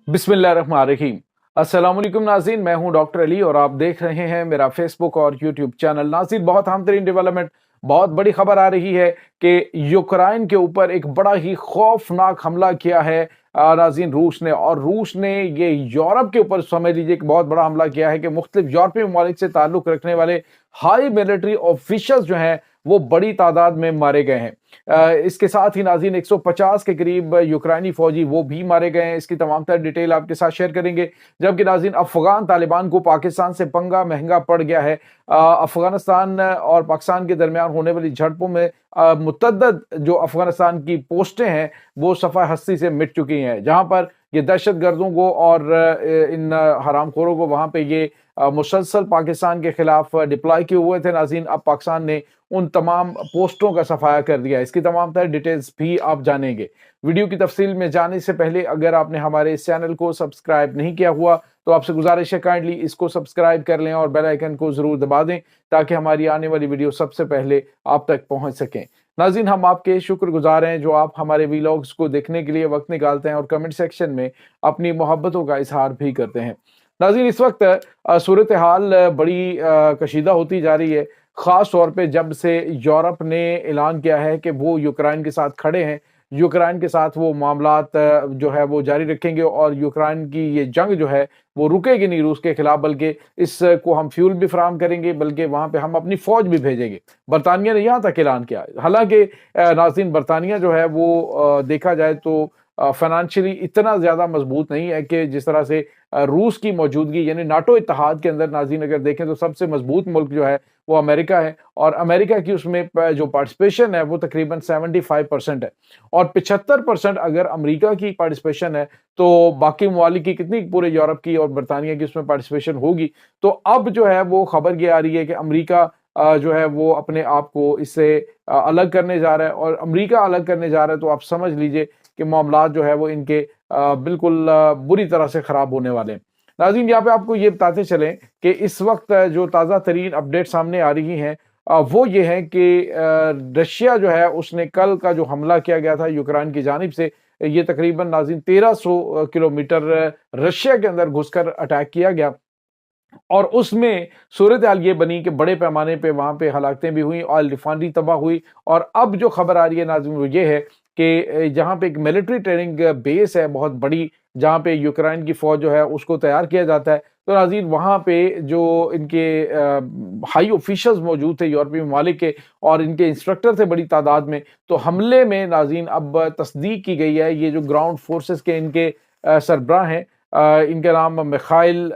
बिस्मिल्लाहिर्रहमानिर्रहीम। अस्सलाम वालेकुम नाज़रीन, मैं हूं डॉक्टर अली और आप देख रहे हैं मेरा फेसबुक और यूट्यूब चैनल। नाज़रीन, बहुत अहम तरीन डेवलपमेंट, बहुत बड़ी खबर आ रही है कि यूक्रेन के ऊपर एक बड़ा ही खौफनाक हमला किया है नाज़रीन रूस ने। और रूस ने ये यूरोप के ऊपर समझ लीजिए एक बहुत बड़ा हमला किया है कि मुख्तलिफ यूरोपीय ममालिक से ताल्लुक़ रखने वाले हाई मिलिट्री ऑफिशल्स जो हैं वो बड़ी तादाद में मारे गए हैं। इसके साथ ही नाज़रीन 150 के करीब यूक्रेनी फौजी वो भी मारे गए हैं। इसकी तमाम तर डिटेल आपके साथ शेयर करेंगे। जबकि नाज़रीन अफगान तालिबान को पाकिस्तान से पंगा महंगा पड़ गया है। अफगानिस्तान और पाकिस्तान के दरमियान होने वाली झड़पों में मुतअद्दिद जो अफगानिस्तान की पोस्टें हैं वो सफ़ा हस्ती से मिट चुकी हैं, जहां पर ये दहशत गर्दों को और इन हरामखोरों को वहां पे ये मुसलसल पाकिस्तान के खिलाफ डिप्लॉय किए हुए थे। नाज़रीन, अब पाकिस्तान ने उन तमाम पोस्टों का सफाया कर दिया। इसकी तमाम तरह डिटेल्स भी आप जानेंगे। वीडियो की तफसील में जाने से पहले अगर आपने हमारे इस चैनल को सब्सक्राइब नहीं किया हुआ तो आपसे गुजारिश है काइंडली इसको सब्सक्राइब कर लें और बेल आइकन को जरूर दबा दें ताकि हमारी आने वाली वीडियो सबसे पहले आप तक पहुंच सकें। नाज़रीन, हम आपके शुक्रगुजार हैं जो आप हमारे वीलॉग्स को देखने के लिए वक्त निकालते हैं और कमेंट सेक्शन में अपनी मोहब्बतों का इजहार भी करते हैं। नाज़रीन, इस वक्त सूरत हाल बड़ी कशीदा होती जा रही है, ख़ास तौर पे जब से यूरोप ने ऐलान किया है कि वो यूक्रेन के साथ खड़े हैं। यूक्रेन के साथ वो मामलात जो है वो जारी रखेंगे और यूक्रेन की ये जंग जो है वो रुकेगी नहीं रूस के खिलाफ, बल्कि इसको हम फ्यूल भी फराहम करेंगे, बल्कि वहाँ पे हम अपनी फ़ौज भी भेजेंगे। बरतानिया ने यहाँ तक ऐलान किया। हालांकि नाज़रीन, बरतानिया जो है वो देखा जाए तो फाइनेंशियली इतना ज़्यादा मजबूत नहीं है कि जिस तरह से रूस की मौजूदगी यानी नाटो इत्तेहाद के अंदर नाज़रीन अगर देखें तो सबसे मजबूत मुल्क जो है वो अमेरिका है और अमेरिका की उसमें जो पार्टिसिपेशन है वो तकरीबन 75% है और 75% अगर अमेरिका की पार्टिसिपेशन है तो बाकी ममालिक की कितनी, पूरे यूरोप की और बरतानिया की उसमें पार्टिसिपेशन होगी। तो अब जो है वो खबर ये आ रही है कि अमेरिका जो है वो अपने आप को इससे अलग करने जा रहा है और अमेरिका अलग करने जा रहा है तो आप समझ लीजिए कि मामलात जो है वो इनके बिल्कुल बुरी तरह से ख़राब होने वाले हैं। नाज़रीन, यहाँ पे आपको ये बताते चलें कि इस वक्त जो ताज़ा तरीन अपडेट सामने आ रही हैं वो ये है कि रशिया जो है उसने कल का जो हमला किया गया था यूक्रेन की जानिब से, ये तकरीबन नाज़रीन 1300 किलोमीटर रशिया के अंदर घुसकर अटैक किया गया और उसमें सूरत हाल ये बनी कि बड़े पैमाने पे वहाँ पे हलाकतें भी हुई, ऑयल रिफाइनरी तबाह हुई। और अब जो खबर आ रही है नाज़रीन वो ये है कि जहाँ पे एक मिलिट्री ट्रेनिंग बेस है बहुत बड़ी, जहाँ पे यूक्रेन की फ़ौज जो है उसको तैयार किया जाता है। तो नाज़रीन, वहाँ पे जो इनके हाई ऑफिशियल्स मौजूद थे यूरोपीय ममालिक के और इनके इंस्ट्रक्टर थे बड़ी तादाद में, तो हमले में नाज़रीन अब तस्दीक की गई है। ये जो ग्राउंड फोर्सेस के इनके सरबराह हैं, इनका नाम मिखाइल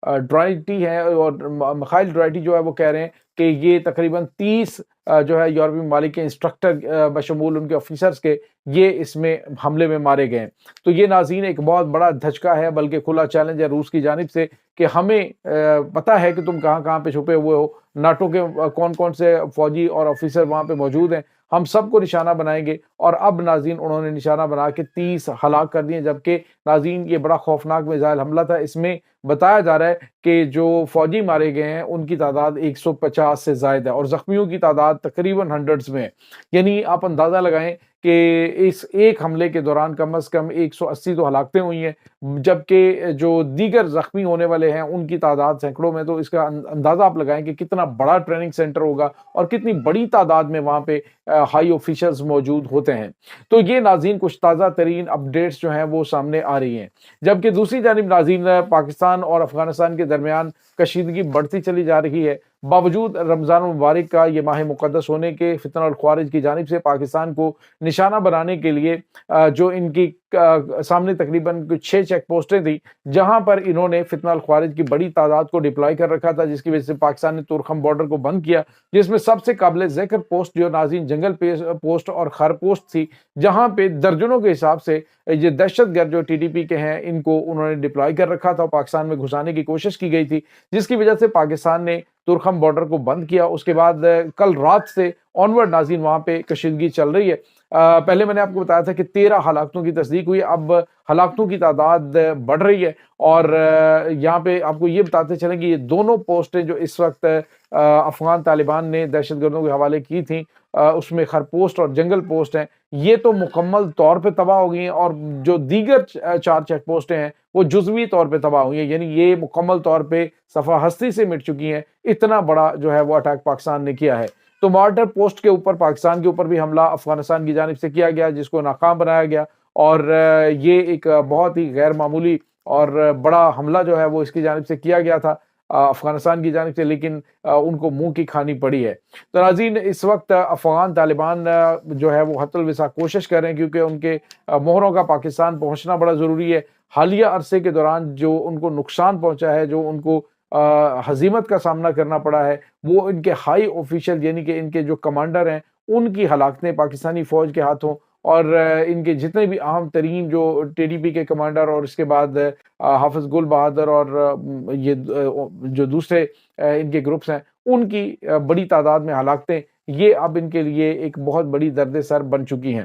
ड्राइटी है और मिखाइल ड्राइटी जो है वो कह रहे हैं कि ये तकरीबन 30 जो है यूरोपीय ममालिक के इंस्ट्रक्टर बशमूल उनके ऑफिसर्स के ये इसमें हमले में मारे गए। तो ये नाज़रीन एक बहुत बड़ा धचका है, बल्कि खुला चैलेंज है रूस की जानिब से कि हमें पता है कि तुम कहाँ कहाँ पे छुपे हुए हो, नाटो के कौन कौन से फौजी और ऑफिसर वहाँ पे मौजूद हैं, हम सबको निशाना बनाएंगे। और अब नाज़रीन उन्होंने निशाना बना के 30 हलाक कर दिए, जबकि नाज़रीन ये बड़ा खौफनाक मिसाइल हमला था। इसमें बताया जा रहा है कि जो फौजी मारे गए हैं उनकी तादाद 150 से ज़ायद है और ज़ख्मियों की तादाद तकरीबन हंड्रेड्स में है। यानी आप अंदाज़ा लगाएं कि इस एक हमले के दौरान कम से कम 180 तो हलाकतें हुई हैं, जबकि जो दीगर ज़ख्मी होने वाले हैं उनकी तादाद सैकड़ों में। तो इसका अंदाज़ा आप लगाएं कि कितना बड़ा ट्रेनिंग सेंटर होगा और कितनी बड़ी तादाद में वहाँ पे हाई ऑफिशियल्स मौजूद होते हैं। तो ये नाज़रीन कुछ ताज़ा तरीन अपडेट्स जो हैं वो सामने आ रही हैं। जबकि दूसरी जानिब नाज़रीन पाकिस्तान और अफगानिस्तान के दरमियान कशीदगी बढ़ती चली जा रही है। बावजूद रमज़ान मुबारक का ये माह मुक़द्दस होने के फितना और ख्वारिज की जानिब से पाकिस्तान को निशाना बनाने के लिए जो इनकी सामने तकरीबन कुछ 6 चेक पोस्टें थी जहां पर इन्होंने फितना और ख्वारिज की बड़ी तादाद को डिप्लॉय कर रखा था, जिसकी वजह से पाकिस्तान ने तुरखम बॉर्डर को बंद किया। जिसमें सबसे काबिल ज़िक्र पोस्ट जो नाज़रीन जंगल पोस्ट और खर पोस्ट थी, जहां पे दर्जनों के हिसाब से ये दहशतगर्द जो टीटीपी के हैं इनको उन्होंने डिप्लॉय कर रखा था और पाकिस्तान में घुसाने की कोशिश की गई थी, जिसकी वजह से पाकिस्तान ने तुरखम बॉर्डर को बंद किया। उसके बाद कल रात से ऑनवर्ड नाज़रीन वहाँ पे कशीदगी चल रही है। پہلے میں نے آپ کو بتایا تھا کہ 13 ہلاکتوں کی تصدیق ہوئی، اب ہلاکتوں کی تعداد بڑھ رہی ہے، اور یہاں پہ آپ کو یہ بتاتے چلیں کہ یہ دونوں پوسٹیں جو اس وقت افغان طالبان نے دہشت گردوں کے حوالے کی تھیں، اس میں خر پوسٹ اور جنگل پوسٹ ہیں، یہ تو مکمل طور پہ تباہ ہو گئی ہیں، اور جو دیگر 4 چیک پوسٹیں ہیں وہ جزوی طور پہ تباہ ہوئی ہیں، یعنی یہ مکمل طور پہ صفحہ ہستی سے مٹ چکی ہیں۔ اتنا بڑا جو ہے وہ اٹیک پاکستان نے کیا ہے۔ تو مارٹر پوسٹ کے اوپر پاکستان کے اوپر بھی حملہ افغانستان کی جانب سے کیا گیا، جس کو ناکام بنایا گیا، اور یہ ایک بہت ہی غیر معمولی اور بڑا حملہ جو ہے وہ اس کی جانب سے کیا گیا تھا افغانستان کی جانب سے، لیکن ان کو منہ کی کھانی پڑی ہے۔ تو ناظرین، اس وقت افغان طالبان جو ہے وہ حتی الوسع کوشش کر رہے ہیں، کیونکہ ان کے مہروں کا پاکستان پہنچنا بڑا ضروری ہے۔ حالیہ عرصے کے دوران جو ان کو نقصان پہنچا ہے، جو ان کو ہزیمت کا سامنا کرنا پڑا ہے، وہ ان کے ہائی آفیشل یعنی کہ ان کے جو کمانڈر ہیں ان کی ہلاکتیں پاکستانی فوج کے ہاتھوں، اور ان کے جتنے بھی اہم ترین جو ٹی ڈی پی کے کمانڈر، اور اس کے بعد حافظ گل بہادر اور یہ جو دوسرے ان کے گروپس ہیں، ان کی بڑی تعداد میں ہلاکتیں، یہ اب ان کے لیے ایک بہت بڑی درد سر بن چکی ہیں۔